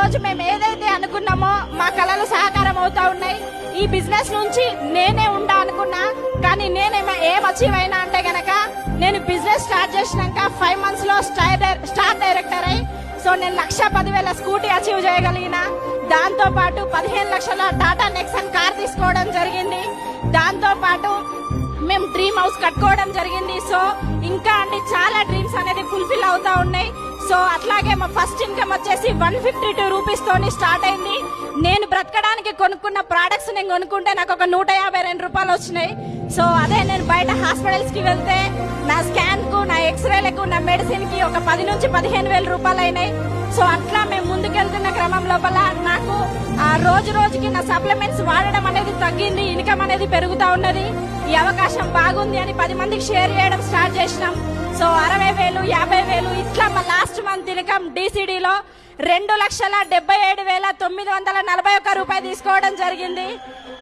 రోజు మేము ఏదైతే అనుకున్నామో మా కళలు సాకారం అవుతా ఉన్నాయి. ఈ బిజినెస్ నుంచి నేనే ఉండా అనుకున్నా, కానీ నేనేమో ఏం అచీవ్ అయినా అంటే గనక నేను బిజినెస్ స్టార్ట్ చేసినాక 5 months లో స్టార్ డైరెక్టర్ అయి సో నేను 1,10,000 స్కూటీ అచీవ్ చేయగలిగిన. దాంతో పాటు 15 లక్షల టాటా నెక్సన్ కార్ తీసుకోవడం జరిగింది. దాంతో పాటు మేము డ్రీమ్ హౌస్ కట్టుకోవడం జరిగింది. సో ఇంకా అండి చాలా డ్రీమ్స్ అనేది ఫుల్ఫిల్ అవుతా ఉన్నాయి. సో అట్లాగే మా ఫస్ట్ ఇన్కమ్ వచ్చేసి 152 రూపీస్ తోని స్టార్ట్ అయింది. నేను బ్రతకడానికి కొనుక్కున్న ప్రోడక్ట్స్ నేను కొనుక్కుంటే నాకు ఒక 152 రూపాయలు వచ్చినాయి. సో అదే నేను బయట హాస్పిటల్స్ కి వెళ్తే నా స్కాన్ కు, నా ఎక్స్రేలకు, నా మెడిసిన్ కి ఒక 10 నుంచి 15,000 రూపాయలు అయినాయి. సో అట్లా మేము ముందుకెళ్తున్న క్రమం లోపల నాకు రోజు రోజుకి నా సప్లిమెంట్స్ వాడడం అనేది తగ్గింది, ఇన్కమ్ అనేది పెరుగుతా ఉన్నది. ఈ అవకాశం బాగుంది అని 10 మందికి షేర్ చేయడం స్టార్ట్ చేసినాం. సో 60,000, 50,000 ఇట్లా మా లాస్ట్ మంత్ ఇన్కమ్ DCDలో 2,77,941 రూపాయలు తీసుకోవడం జరిగింది.